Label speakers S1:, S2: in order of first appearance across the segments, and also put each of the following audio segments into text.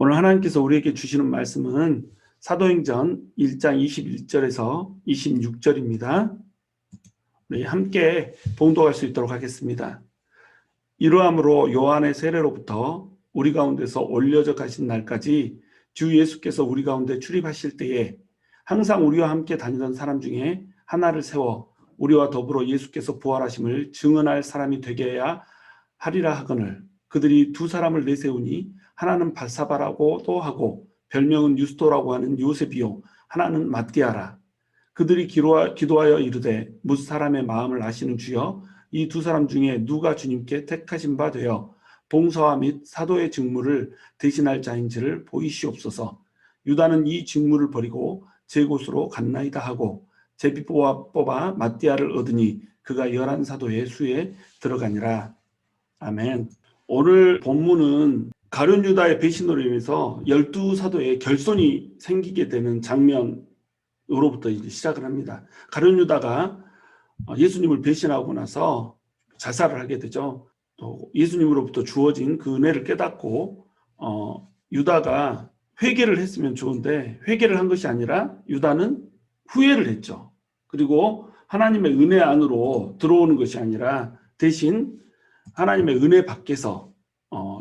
S1: 오늘 하나님께서 우리에게 주시는 말씀은 사도행전 1장 21절에서 26절입니다. 우리 함께 봉독할 수 있도록 하겠습니다. 이러함으로 요한의 세례로부터 우리 가운데서 올려져 가신 날까지 주 예수께서 우리 가운데 출입하실 때에 항상 우리와 함께 다니던 사람 중에 하나를 세워 우리와 더불어 예수께서 부활하심을 증언할 사람이 되게 해야 하리라 하거늘 그들이 두 사람을 내세우니 하나는 바사바라고도 하고 별명은 유스도라고 하는 요셉이요 하나는 matti아라. 그들이 기도하여 이르되 뭇 사람의 마음을 아시는 주여 이 두 사람 중에 누가 주님께 택하신 바 되어 봉사와 및 사도의 직무를 대신할 자인지를 보이시옵소서. 유다는 이 직무를 버리고 제 곳으로 갔나이다 하고 제비 뽑아 matti아를 얻으니 그가 11사도의 수에 들어가니라. 아멘. 오늘 본문은 가룟 유다의 배신으로 인해서 12사도의 결손이 생기게 되는 장면으로부터 이제 시작을 합니다. 가룟 유다가 예수님을 배신하고 나서 자살을 하게 되죠. 또 예수님으로부터 주어진 그 은혜를 깨닫고 유다가 회개를 했으면 좋은데 회개를 한 것이 아니라 유다는 후회를 했죠. 그리고 하나님의 은혜 안으로 들어오는 것이 아니라 대신 하나님의 은혜 밖에서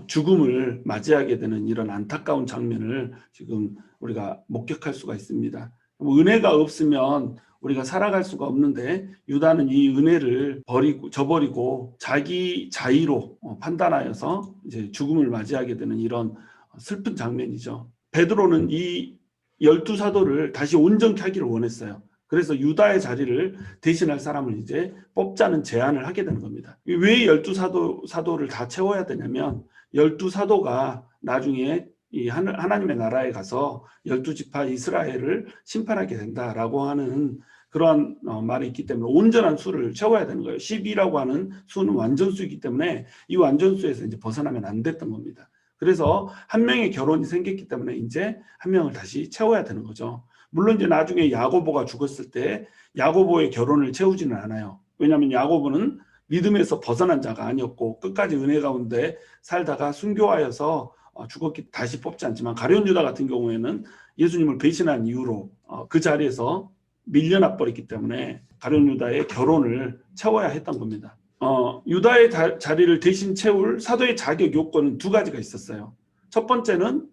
S1: 죽음을 맞이하게 되는 이런 안타까운 장면을 지금 우리가 목격할 수가 있습니다. 은혜가 없으면 우리가 살아갈 수가 없는데 유다는 이 은혜를 저버리고 자기 자의로 판단하여서 이제 죽음을 맞이하게 되는 이런 슬픈 장면이죠. 베드로는 이 12사도를 다시 온전케 하기를 원했어요. 그래서 유다의 자리를 대신할 사람을 이제 뽑자는 제안을 하게 되는 겁니다. 왜 12사도를 다 채워야 되냐면 12사도가 나중에 이 하나님의 나라에 가서 12지파 이스라엘을 심판하게 된다라고 하는 그러한 말이 있기 때문에 온전한 수를 채워야 되는 거예요. 12라고 하는 수는 완전수이기 때문에 이 완전수에서 이제 벗어나면 안 됐던 겁니다. 그래서 한 명의 결혼이 생겼기 때문에 이제 한 명을 다시 채워야 되는 거죠. 물론 이제 나중에 야고보가 죽었을 때 야고보의 결혼을 채우지는 않아요. 왜냐하면 야고보는 믿음에서 벗어난 자가 아니었고 끝까지 은혜 가운데 살다가 순교하여서 죽었기 다시 뽑지 않지만 가룟 유다 같은 경우에는 예수님을 배신한 이유로 그 자리에서 밀려나 버렸기 때문에 가룟 유다의 결혼을 채워야 했던 겁니다. 유다의 자리를 대신 채울 사도의 자격 요건은 두 가지가 있었어요. 첫 번째는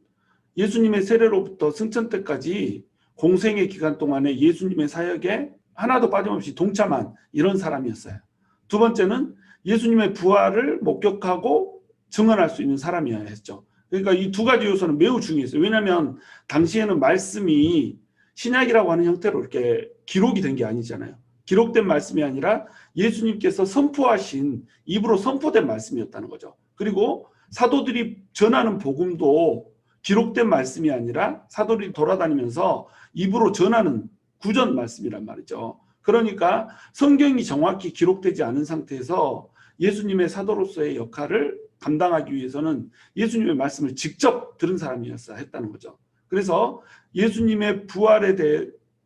S1: 예수님의 세례로부터 승천 때까지 공생의 기간 동안에 예수님의 사역에 하나도 빠짐없이 동참한 이런 사람이었어요. 두 번째는 예수님의 부활을 목격하고 증언할 수 있는 사람이어야 했죠. 그러니까 이 두 가지 요소는 매우 중요했어요. 왜냐하면 당시에는 말씀이 신약이라고 하는 형태로 이렇게 기록이 된 게 아니잖아요. 기록된 말씀이 아니라 예수님께서 선포하신 입으로 선포된 말씀이었다는 거죠. 그리고 사도들이 전하는 복음도 기록된 말씀이 아니라 사도들이 돌아다니면서 입으로 전하는 구전 말씀이란 말이죠. 그러니까 성경이 정확히 기록되지 않은 상태에서 예수님의 사도로서의 역할을 감당하기 위해서는 예수님의 말씀을 직접 들은 사람이었어야 했다는 거죠. 그래서 예수님의 부활에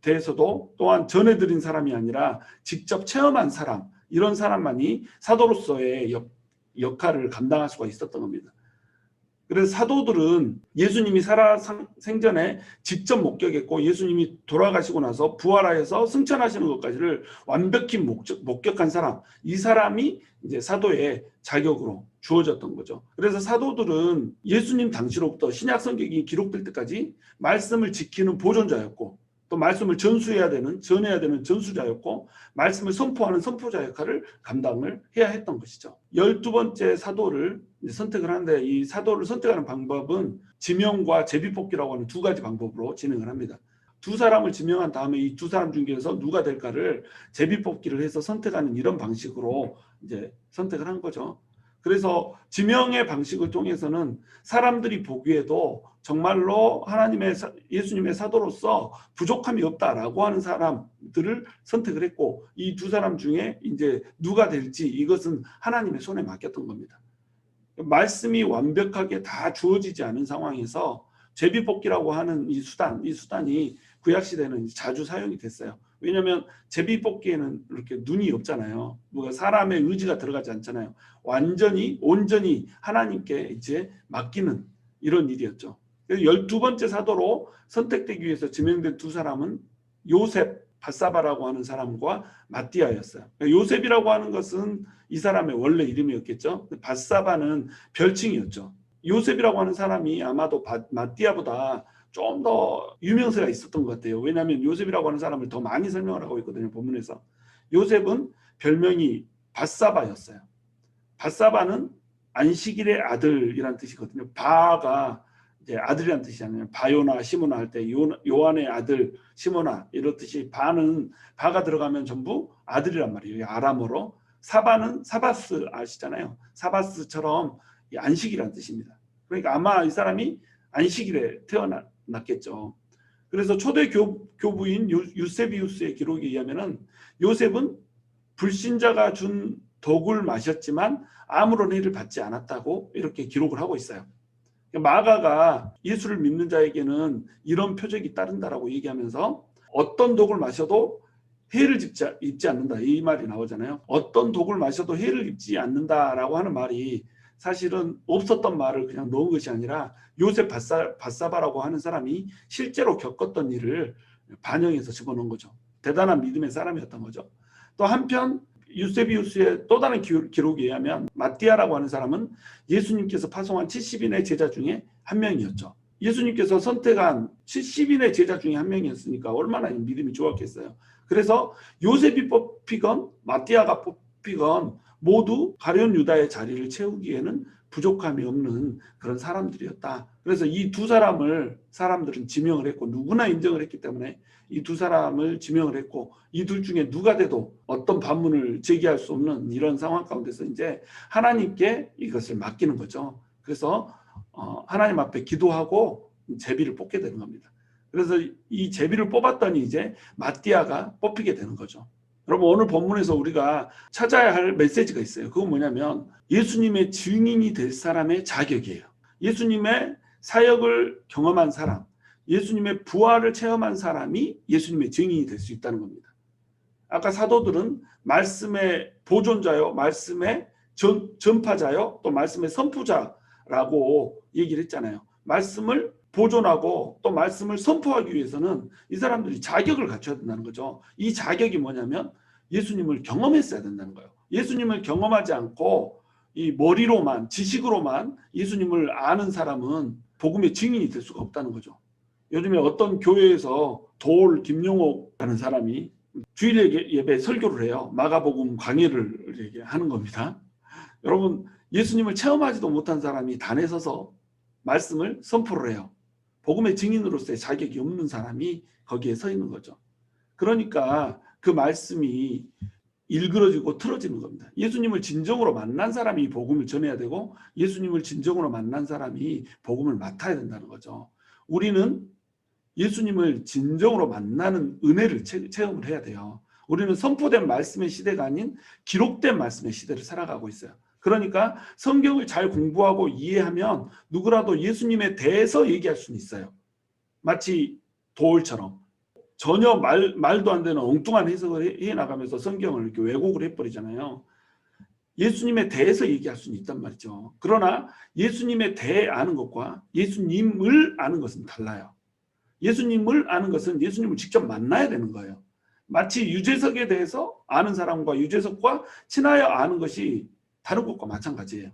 S1: 대해서도 또한 전해드린 사람이 아니라 직접 체험한 사람, 이런 사람만이 사도로서의 역할을 감당할 수가 있었던 겁니다. 그래서 사도들은 예수님이 살아 생전에 직접 목격했고 예수님이 돌아가시고 나서 부활하여서 승천하시는 것까지를 완벽히 목격한 사람, 이 사람이 이제 사도의 자격으로 주어졌던 거죠. 그래서 사도들은 예수님 당시로부터 신약 성경이 기록될 때까지 말씀을 지키는 보존자였고 또 말씀을 전해야 되는 전수자였고 말씀을 선포하는 선포자 역할을 감당을 해야 했던 것이죠. 12번째 사도를 선택을 하는데 이 사도를 선택하는 방법은 지명과 제비뽑기라고 하는 두 가지 방법으로 진행을 합니다. 두 사람을 지명한 다음에 이 두 사람 중에서 누가 될까를 제비뽑기를 해서 선택하는 이런 방식으로 이제 선택을 한 거죠. 그래서 지명의 방식을 통해서는 사람들이 보기에도 정말로 예수님의 사도로서 부족함이 없다라고 하는 사람들을 선택을 했고 이 두 사람 중에 이제 누가 될지 이것은 하나님의 손에 맡겼던 겁니다. 말씀이 완벽하게 다 주어지지 않은 상황에서 제비뽑기라고 하는 이 수단이 구약시대는 자주 사용이 됐어요. 왜냐하면 제비뽑기에는 이렇게 눈이 없잖아요. 뭐가 사람의 의지가 들어가지 않잖아요. 온전히 하나님께 이제 맡기는 이런 일이었죠. 그래서 12번째 사도로 선택되기 위해서 지명된 두 사람은 요셉, 바사바라고 하는 사람과 마띠아였어요. 요셉이라고 하는 것은 이 사람의 원래 이름이었겠죠. 바사바는 별칭이었죠. 요셉이라고 하는 사람이 아마도 마띠아보다 좀 더 유명세가 있었던 것 같아요. 왜냐하면 요셉이라고 하는 사람을 더 많이 설명을 하고 있거든요. 본문에서. 요셉은 별명이 바사바였어요. 바사바는 안식일의 아들이란 뜻이거든요. 바가 이제 아들이란 뜻이잖아요. 바요나 시모나 할 때 요한의 아들 시모나 이렇듯이 바가 들어가면 전부 아들이란 말이에요. 아람어로. 사바는 사바스 아시잖아요. 사바스처럼 안식이란 뜻입니다. 그러니까 아마 이 사람이 안식일에 태어났겠죠. 그래서 초대 교부인 유세비우스의 기록에 의하면은 요셉은 불신자가 준 독을 마셨지만 아무런 해를 받지 않았다고 이렇게 기록을 하고 있어요. 마가가 예수를 믿는 자에게는 이런 표적이 따른다라고 얘기하면서 어떤 독을 마셔도 해를 입지 않는다 이 말이 나오잖아요. 어떤 독을 마셔도 해를 입지 않는다라고 하는 말이 사실은 없었던 말을 그냥 넣은 것이 아니라 요셉 바사바라고 하는 사람이 실제로 겪었던 일을 반영해서 집어넣은 거죠. 대단한 믿음의 사람이었던 거죠. 또 한편 유세비우스의 또 다른 기록에 의하면 마띠아라고 하는 사람은 예수님께서 파송한 70인의 제자 중에 한 명이었죠. 예수님께서 선택한 70인의 제자 중에 한 명이었으니까 얼마나 믿음이 좋았겠어요. 그래서 요셉이 뽑히건 마띠아가 뽑히건 모두 가룟 유다의 자리를 채우기에는 부족함이 없는 그런 사람들이었다. 그래서 이 두 사람을 사람들은 지명을 했고 누구나 인정을 했기 때문에 이 두 사람을 지명을 했고 이 둘 중에 누가 돼도 어떤 반문을 제기할 수 없는 이런 상황 가운데서 이제 하나님께 이것을 맡기는 거죠. 그래서 하나님 앞에 기도하고 제비를 뽑게 되는 겁니다. 그래서 이 제비를 뽑았더니 이제 마띠아가 뽑히게 되는 거죠. 여러분 오늘 본문에서 우리가 찾아야 할 메시지가 있어요. 그건 뭐냐면 예수님의 증인이 될 사람의 자격이에요. 예수님의 사역을 경험한 사람, 예수님의 부활을 체험한 사람이 예수님의 증인이 될 수 있다는 겁니다. 아까 사도들은 말씀의 보존자요, 말씀의 전파자요, 또 말씀의 선포자라고 얘기를 했잖아요. 말씀을 보존하고 또 말씀을 선포하기 위해서는 이 사람들이 자격을 갖춰야 된다는 거죠. 이 자격이 뭐냐면 예수님을 경험했어야 된다는 거예요. 예수님을 경험하지 않고 이 머리로만 지식으로만 예수님을 아는 사람은 복음의 증인이 될 수가 없다는 거죠. 요즘에 어떤 교회에서 김용옥이라는 사람이 주일 예배 설교를 해요. 마가복음 강의를 하는 겁니다. 여러분 예수님을 체험하지도 못한 사람이 단에 서서 말씀을 선포를 해요. 복음의 증인으로서의 자격이 없는 사람이 거기에 서 있는 거죠. 그러니까 그 말씀이 일그러지고 틀어지는 겁니다. 예수님을 진정으로 만난 사람이 복음을 전해야 되고 예수님을 진정으로 만난 사람이 복음을 맡아야 된다는 거죠. 우리는 예수님을 진정으로 만나는 은혜를 체험을 해야 돼요. 우리는 선포된 말씀의 시대가 아닌 기록된 말씀의 시대를 살아가고 있어요. 그러니까 성경을 잘 공부하고 이해하면 누구라도 예수님에 대해서 얘기할 수는 있어요. 마치 도올처럼 전혀 말도 안 되는 엉뚱한 해석을 해나가면서 성경을 이렇게 왜곡을 해버리잖아요. 예수님에 대해서 얘기할 수는 있단 말이죠. 그러나 예수님에 대해 아는 것과 예수님을 아는 것은 달라요. 예수님을 아는 것은 예수님을 직접 만나야 되는 거예요. 마치 유재석에 대해서 아는 사람과 유재석과 친하여 아는 것이 다른 것과 마찬가지예요.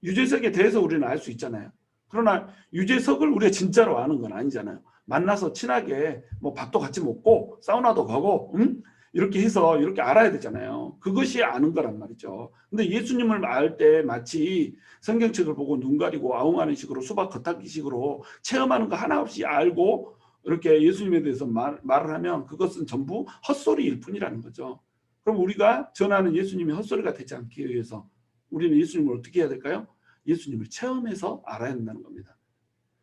S1: 유재석에 대해서 우리는 알 수 있잖아요. 그러나 유재석을 우리가 진짜로 아는 건 아니잖아요. 만나서 친하게 뭐 밥도 같이 먹고 사우나도 가고 이렇게 해서 이렇게 알아야 되잖아요. 그것이 아는 거란 말이죠. 근데 예수님을 알 때 마치 성경책을 보고 눈 가리고 아웅하는 식으로 수박 겉핥기 식으로 체험하는 거 하나 없이 알고 이렇게 예수님에 대해서 말을 하면 그것은 전부 헛소리일 뿐이라는 거죠. 그럼 우리가 전하는 예수님이 헛소리가 되지 않기 위해서 우리는 예수님을 어떻게 해야 될까요? 예수님을 체험해서 알아야 한다는 겁니다.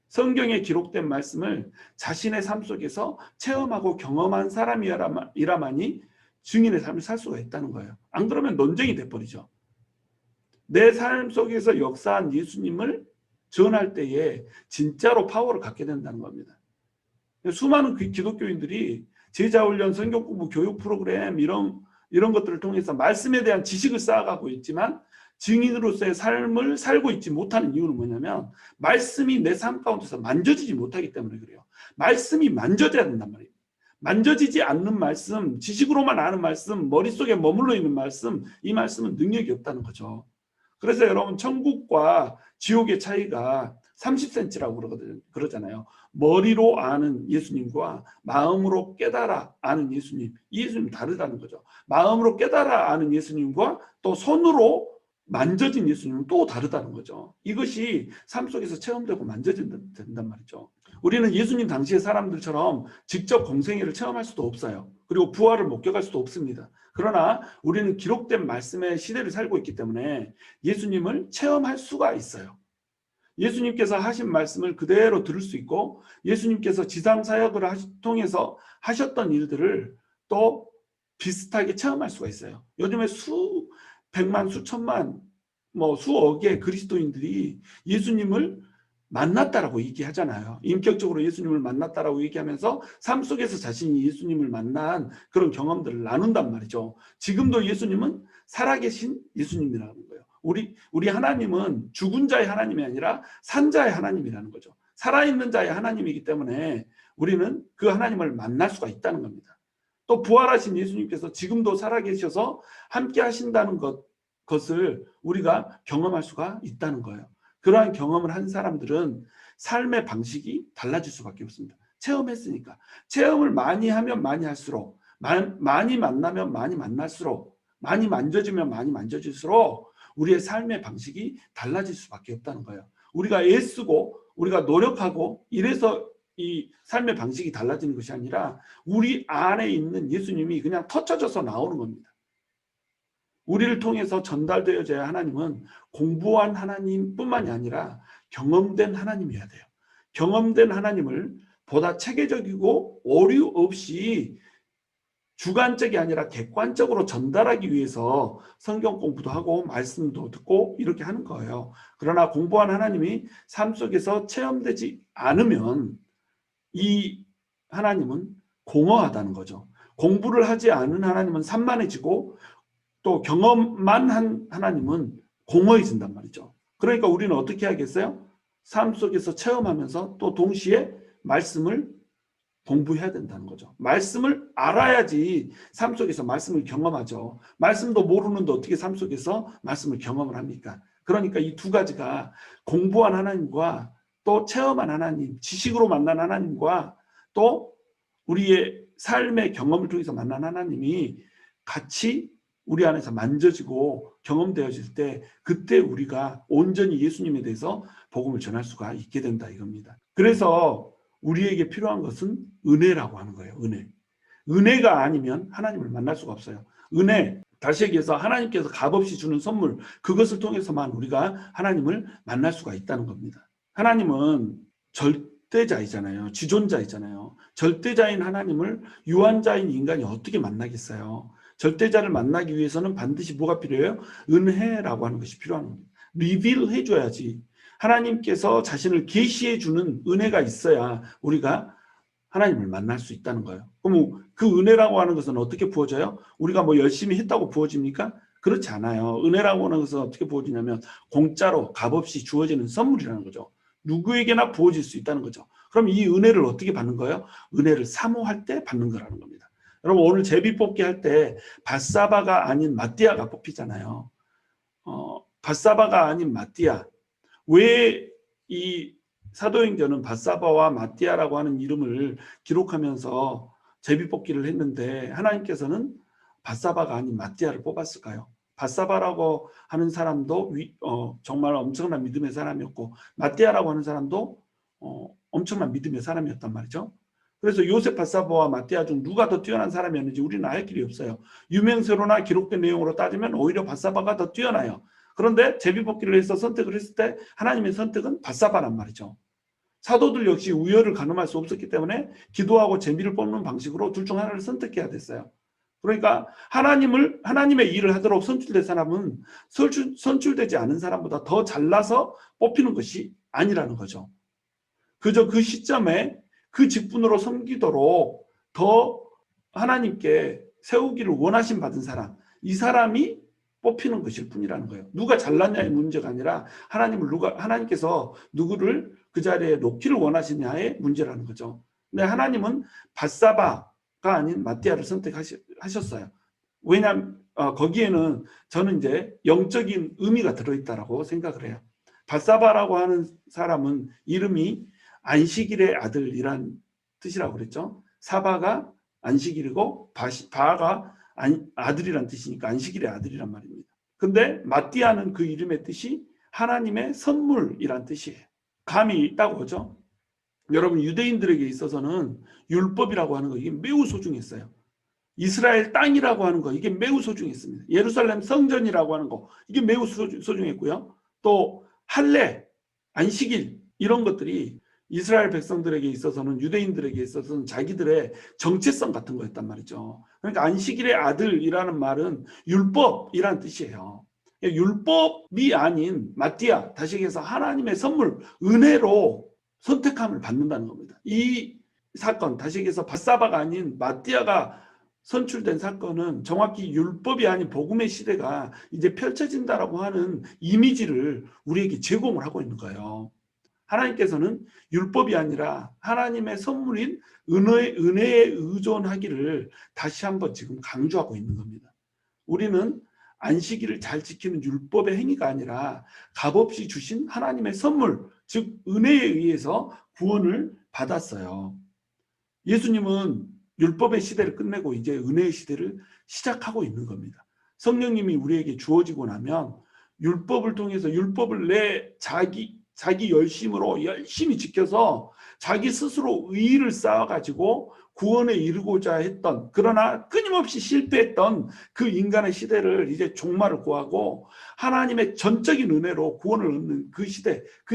S1: 성경에 기록된 말씀을 자신의 삶 속에서 체험하고 경험한 사람이라만이 증인의 삶을 살 수가 있다는 거예요. 안 그러면 논쟁이 돼버리죠. 내 삶 속에서 역사한 예수님을 전할 때에 진짜로 파워를 갖게 된다는 겁니다. 수많은 기독교인들이 제자훈련, 성경공부, 교육 프로그램 이런 것들을 통해서 말씀에 대한 지식을 쌓아가고 있지만 증인으로서의 삶을 살고 있지 못하는 이유는 뭐냐면 말씀이 내 삶 가운데서 만져지지 못하기 때문에 그래요. 말씀이 만져져야 된단 말이에요. 만져지지 않는 말씀, 지식으로만 아는 말씀, 머릿속에 머물러 있는 말씀, 이 말씀은 능력이 없다는 거죠. 그래서 여러분 천국과 지옥의 차이가 30cm라고 그러잖아요. 머리로 아는 예수님과 마음으로 깨달아 아는 예수님, 이 예수님 다르다는 거죠. 마음으로 깨달아 아는 예수님과 또 손으로 만져진 예수님은 또 다르다는 거죠. 이것이 삶 속에서 체험되고 만져진단 말이죠. 우리는 예수님 당시의 사람들처럼 직접 공생애를 체험할 수도 없어요. 그리고 부활을 목격할 수도 없습니다. 그러나 우리는 기록된 말씀의 시대를 살고 있기 때문에 예수님을 체험할 수가 있어요. 예수님께서 하신 말씀을 그대로 들을 수 있고 예수님께서 지상사역을 통해서 하셨던 일들을 또 비슷하게 체험할 수가 있어요. 요즘에 수백만, 수천만, 수억의 그리스도인들이 예수님을 만났다라고 얘기하잖아요. 인격적으로 예수님을 만났다라고 얘기하면서 삶 속에서 자신이 예수님을 만난 그런 경험들을 나눈단 말이죠. 지금도 예수님은 살아계신 예수님이라는 거예요. 우리 하나님은 죽은 자의 하나님이 아니라 산 자의 하나님이라는 거죠. 살아있는 자의 하나님이기 때문에 우리는 그 하나님을 만날 수가 있다는 겁니다. 또 부활하신 예수님께서 지금도 살아계셔서 함께 하신다는 것을 우리가 경험할 수가 있다는 거예요. 그러한 경험을 한 사람들은 삶의 방식이 달라질 수밖에 없습니다. 체험했으니까. 체험을 많이 하면 많이 할수록, 많이 만나면 많이 만날수록, 많이 만져지면 많이 만져질수록 우리의 삶의 방식이 달라질 수밖에 없다는 거예요. 우리가 애쓰고 우리가 노력하고 이래서 이 삶의 방식이 달라지는 것이 아니라 우리 안에 있는 예수님이 그냥 터쳐져서 나오는 겁니다. 우리를 통해서 전달되어져야 하나님은 공부한 하나님뿐만이 아니라 경험된 하나님이어야 돼요. 경험된 하나님을 보다 체계적이고 오류 없이 주관적이 아니라 객관적으로 전달하기 위해서 성경 공부도 하고 말씀도 듣고 이렇게 하는 거예요. 그러나 공부한 하나님이 삶 속에서 체험되지 않으면 이 하나님은 공허하다는 거죠. 공부를 하지 않은 하나님은 산만해지고 또 경험만 한 하나님은 공허해진단 말이죠. 그러니까 우리는 어떻게 하겠어요? 삶 속에서 체험하면서 또 동시에 말씀을 공부해야 된다는 거죠. 말씀을 알아야지 삶 속에서 말씀을 경험하죠. 말씀도 모르는데 어떻게 삶 속에서 말씀을 경험을 합니까? 그러니까 이 두 가지가 공부한 하나님과 또 체험한 하나님, 지식으로 만난 하나님과 또 우리의 삶의 경험을 통해서 만난 하나님이 같이 우리 안에서 만져지고 경험되어질 때 그때 우리가 온전히 예수님에 대해서 복음을 전할 수가 있게 된다 이겁니다. 그래서 우리에게 필요한 것은 은혜라고 하는 거예요. 은혜가 아니면 하나님을 만날 수가 없어요. 은혜, 다시 얘기해서 하나님께서 값없이 주는 선물, 그것을 통해서만 우리가 하나님을 만날 수가 있다는 겁니다. 하나님은 절대자이잖아요. 지존자이잖아요. 절대자인 하나님을 유한자인 인간이 어떻게 만나겠어요? 절대자를 만나기 위해서는 반드시 뭐가 필요해요? 은혜라고 하는 것이 필요한 겁니다. 리빌 해줘야지. 하나님께서 자신을 계시해 주는 은혜가 있어야 우리가 하나님을 만날 수 있다는 거예요. 그럼 그 은혜라고 하는 것은 어떻게 부어져요? 우리가 뭐 열심히 했다고 부어집니까? 그렇지 않아요. 은혜라고 하는 것은 어떻게 부어지냐면 공짜로 값없이 주어지는 선물이라는 거죠. 누구에게나 부어질 수 있다는 거죠. 그럼 이 은혜를 어떻게 받는 거예요? 은혜를 사모할 때 받는 거라는 겁니다. 여러분 오늘 제비 뽑기 할 때 밧사바가 아닌 마띠아가 뽑히잖아요. 밧사바가 아닌 마띠아. 왜 이 사도행전은 밧사바와 마띠아라고 하는 이름을 기록하면서 제비 뽑기를 했는데 하나님께서는 밧사바가 아닌 마띠아를 뽑았을까요? 밧사바라고 하는 사람도 정말 엄청난 믿음의 사람이었고 마띠아라고 하는 사람도 엄청난 믿음의 사람이었단 말이죠. 그래서 요셉 밧사바와 마띠아 중 누가 더 뛰어난 사람이었는지 우리는 알 길이 없어요. 유명세로나 기록된 내용으로 따지면 오히려 밧사바가 더 뛰어나요. 그런데 제비뽑기를 해서 선택을 했을 때 하나님의 선택은 밧사바란 말이죠. 사도들 역시 우열을 가늠할 수 없었기 때문에 기도하고 제비를 뽑는 방식으로 둘 중 하나를 선택해야 됐어요. 그러니까 하나님의 일을 하도록 선출된 사람은 선출되지 않은 사람보다 더 잘나서 뽑히는 것이 아니라는 거죠. 그저 그 시점에 그 직분으로 섬기도록 더 하나님께 세우기를 원하심 받은 사람, 이 사람이 뽑히는 것일 뿐이라는 거예요. 누가 잘났냐의 문제가 아니라 하나님께서 누구를 그 자리에 놓기를 원하시냐의 문제라는 거죠. 근데 하나님은 밧사바가 아닌 마띠아를 선택하셨어요. 왜냐하면 거기에는 저는 이제 영적인 의미가 들어있다라고 생각을 해요. 밧사바라고 하는 사람은 이름이 안식일의 아들이란 뜻이라고 그랬죠. 사바가 안식일이고 바가 아들이란 뜻이니까 안식일의 아들이란 말입니다. 근데 마띠아는 그 이름의 뜻이 하나님의 선물이란 뜻이에요. 감이 있다고 하죠. 여러분, 유대인들에게 있어서는 율법이라고 하는 거 이게 매우 소중했어요. 이스라엘 땅이라고 하는 거 이게 매우 소중했습니다. 예루살렘 성전이라고 하는 거 이게 매우 소중했고요. 또 할례, 안식일 이런 것들이 이스라엘 백성들에게 있어서는, 유대인들에게 있어서는 자기들의 정체성 같은 거였단 말이죠. 그러니까 안식일의 아들이라는 말은 율법이라는 뜻이에요. 율법이 아닌 마띠아, 다시 얘기해서 하나님의 선물, 은혜로 선택함을 받는다는 겁니다. 이 사건, 다시 얘기해서 밧사바가 아닌 마띠아가 선출된 사건은 정확히 율법이 아닌 복음의 시대가 이제 펼쳐진다라고 하는 이미지를 우리에게 제공을 하고 있는 거예요. 하나님께서는 율법이 아니라 하나님의 선물인 은혜에 의존하기를 다시 한번 지금 강조하고 있는 겁니다. 우리는 안식일을 잘 지키는 율법의 행위가 아니라 값없이 주신 하나님의 선물, 즉 은혜에 의해서 구원을 받았어요. 예수님은 율법의 시대를 끝내고 이제 은혜의 시대를 시작하고 있는 겁니다. 성령님이 우리에게 주어지고 나면 율법을 통해서 율법을 자기 열심으로 열심히 지켜서 자기 스스로 의의를 쌓아가지고 구원에 이르고자 했던, 그러나 끊임없이 실패했던 그 인간의 시대를 이제 종말을 구하고 하나님의 전적인 은혜로 구원을 얻는 그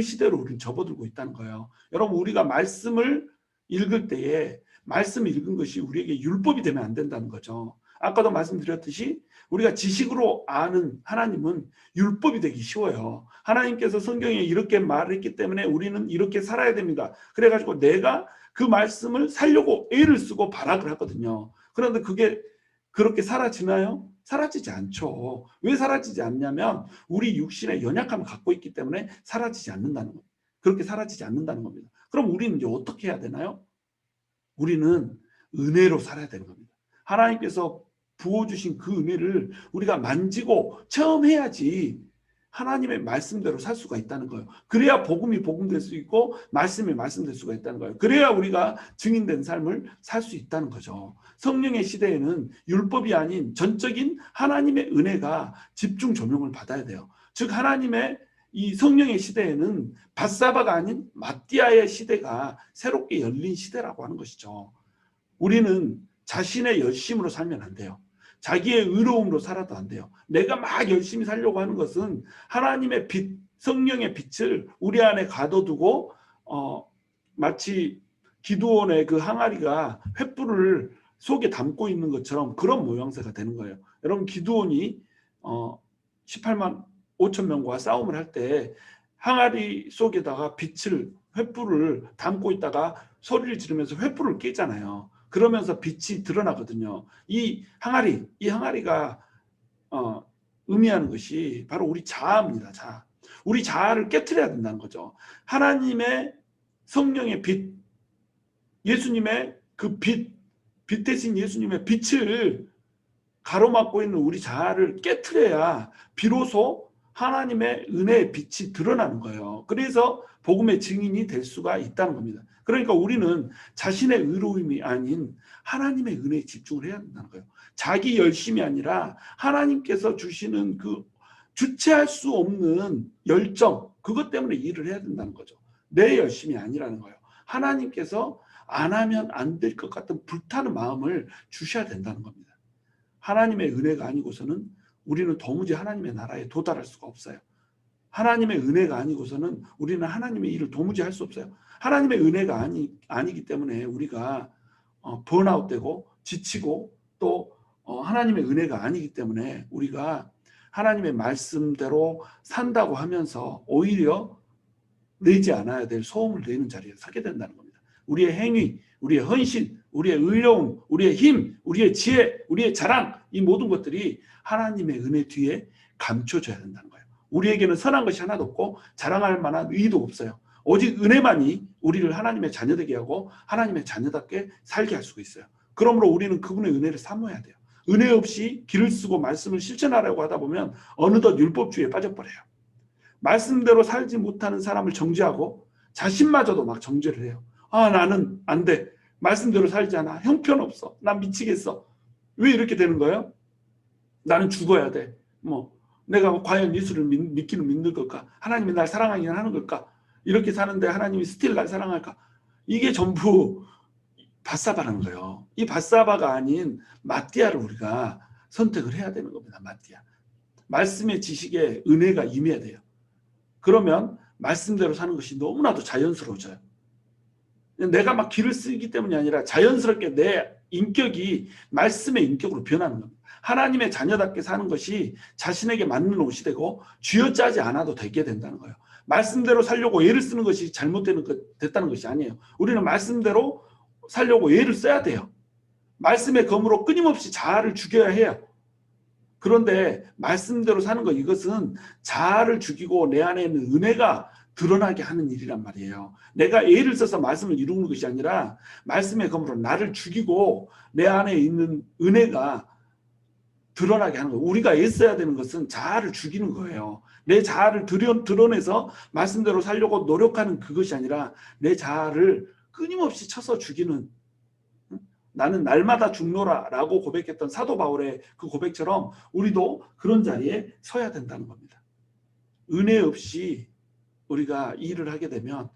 S1: 시대로 우리는 접어들고 있다는 거예요. 여러분, 우리가 말씀을 읽을 때에 말씀 읽은 것이 우리에게 율법이 되면 안 된다는 거죠. 아까도 말씀드렸듯이 우리가 지식으로 아는 하나님은 율법이 되기 쉬워요. 하나님께서 성경에 이렇게 말했기 때문에 우리는 이렇게 살아야 됩니다. 그래가지고 내가 그 말씀을 살려고 애를 쓰고 발악을 하거든요. 그런데 그게 그렇게 사라지나요? 사라지지 않죠. 왜 사라지지 않냐면 우리 육신의 연약함을 갖고 있기 때문에 사라지지 않는다는 겁니다. 그렇게 사라지지 않는다는 겁니다. 그럼 우리는 이제 어떻게 해야 되나요? 우리는 은혜로 살아야 되는 겁니다. 하나님께서 부어주신 그 은혜를 우리가 만지고 체험해야지 하나님의 말씀대로 살 수가 있다는 거예요. 그래야 복음이 복음될 수 있고 말씀이 말씀될 수가 있다는 거예요. 그래야 우리가 증인된 삶을 살 수 있다는 거죠. 성령의 시대에는 율법이 아닌 전적인 하나님의 은혜가 집중 조명을 받아야 돼요. 즉 하나님의 이 성령의 시대에는 밧사바가 아닌 마띠아의 시대가 새롭게 열린 시대라고 하는 것이죠. 우리는 자신의 열심으로 살면 안 돼요. 자기의 의로움으로 살아도 안 돼요. 내가 막 열심히 살려고 하는 것은 하나님의 빛, 성령의 빛을 우리 안에 가둬두고 마치 기드온의 그 항아리가 횃불을 속에 담고 있는 것처럼 그런 모양새가 되는 거예요. 여러분, 기드온이 18만 5천 명과 싸움을 할 때 항아리 속에다가 횃불을 담고 있다가 소리를 지르면서 횃불을 깨잖아요. 그러면서 빛이 드러나거든요. 이 항아리가 의미하는 것이 바로 우리 자아입니다. 자아. 우리 자아를 깨트려야 된다는 거죠. 하나님의 성령의 빛, 예수님의 그 빛 대신 예수님의 빛을 가로막고 있는 우리 자아를 깨트려야 비로소 하나님의 은혜의 빛이 드러나는 거예요. 그래서 복음의 증인이 될 수가 있다는 겁니다. 그러니까 우리는 자신의 의로움이 아닌 하나님의 은혜에 집중을 해야 된다는 거예요. 자기 열심이 아니라 하나님께서 주시는 그 주체할 수 없는 열정, 그것 때문에 일을 해야 된다는 거죠. 내 열심이 아니라는 거예요. 하나님께서 안 하면 안 될 것 같은 불타는 마음을 주셔야 된다는 겁니다. 하나님의 은혜가 아니고서는 우리는 도무지 하나님의 나라에 도달할 수가 없어요. 하나님의 은혜가 아니고서는 우리는 하나님의 일을 도무지 할 수 없어요. 하나님의 은혜가 아니기 때문에 우리가 번아웃되고 지치고 또 하나님의 은혜가 아니기 때문에 우리가 하나님의 말씀대로 산다고 하면서 오히려 내지 않아야 될 소음을 내는 자리에 서게 된다는 겁니다. 우리의 행위, 우리의 헌신, 우리의 의로움, 우리의 힘, 우리의 지혜, 우리의 자랑, 이 모든 것들이 하나님의 은혜 뒤에 감춰져야 된다는 거예요. 우리에게는 선한 것이 하나도 없고 자랑할 만한 의의도 없어요. 오직 은혜만이 우리를 하나님의 자녀되게 하고 하나님의 자녀답게 살게 할 수가 있어요. 그러므로 우리는 그분의 은혜를 사모해야 돼요. 은혜 없이 길을 쓰고 말씀을 실천하려고 하다 보면 어느덧 율법주의에 빠져버려요. 말씀대로 살지 못하는 사람을 정죄하고 자신마저도 막 정죄를 해요. 아, 나는 안 돼. 말씀대로 살지 않아. 형편없어. 난 미치겠어. 왜 이렇게 되는 거예요? 나는 죽어야 돼. 내가 과연 예수를 믿기는 믿는 걸까? 하나님이 날 사랑하기는 하는 걸까? 이렇게 사는데 하나님이 스틸 날 사랑할까? 이게 전부 밧사바라는 거예요. 이 밧사바가 아닌 마띠아를 우리가 선택을 해야 되는 겁니다. 마띠아. 말씀의 지식에 은혜가 임해야 돼요. 그러면 말씀대로 사는 것이 너무나도 자연스러워져요. 내가 막 길을 쓰기 때문이 아니라 자연스럽게 내 인격이 말씀의 인격으로 변하는 겁니다. 하나님의 자녀답게 사는 것이 자신에게 맞는 옷이 되고 쥐어짜지 않아도 되게 된다는 거예요. 말씀대로 살려고 애를 쓰는 것이 됐다는 것이 아니에요. 우리는 말씀대로 살려고 애를 써야 돼요. 말씀의 검으로 끊임없이 자아를 죽여야 해요. 그런데 말씀대로 사는 것, 이것은 자아를 죽이고 내 안에 있는 은혜가 드러나게 하는 일이란 말이에요. 내가 애를 써서 말씀을 이루는 것이 아니라 말씀의 검으로 나를 죽이고 내 안에 있는 은혜가 드러나게 하는 거예요. 우리가 애써야 되는 것은 자아를 죽이는 거예요. 내 자아를 드러내서 말씀대로 살려고 노력하는 그것이 아니라 내 자아를 끊임없이 쳐서 죽이는, 나는 날마다 죽노라 라고 고백했던 사도 바울의 그 고백처럼 우리도 그런 자리에 서야 된다는 겁니다. 은혜 없이 우리가 일을 하게 되면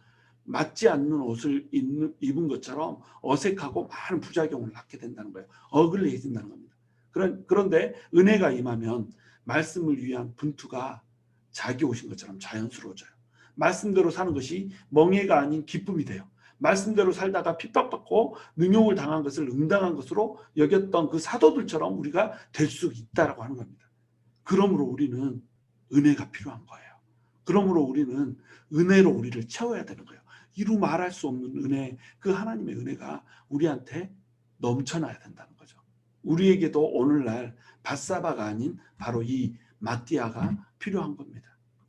S1: 맞지 않는 옷을 입은 것처럼 어색하고 많은 부작용을 낳게 된다는 거예요. 어글리해진다는 겁니다. 그런데 은혜가 임하면 말씀을 위한 분투가 자기 오신 것처럼 자연스러워져요. 말씀대로 사는 것이 멍해가 아닌 기쁨이 돼요. 말씀대로 살다가 핍박받고 능욕을 당한 것을 응당한 것으로 여겼던 그 사도들처럼 우리가 될 수 있다라고 하는 겁니다. 그러므로 우리는 은혜가 필요한 거예요. 그러므로 우리는 은혜로 우리를 채워야 되는 거예요. 이루 말할 수 없는 은혜, 그 하나님의 은혜가 우리한테 넘쳐나야 된다는 거죠. 우리에게도 오늘날 밧사바가 아닌 바로 이 마띠아가 필요한 겁니다.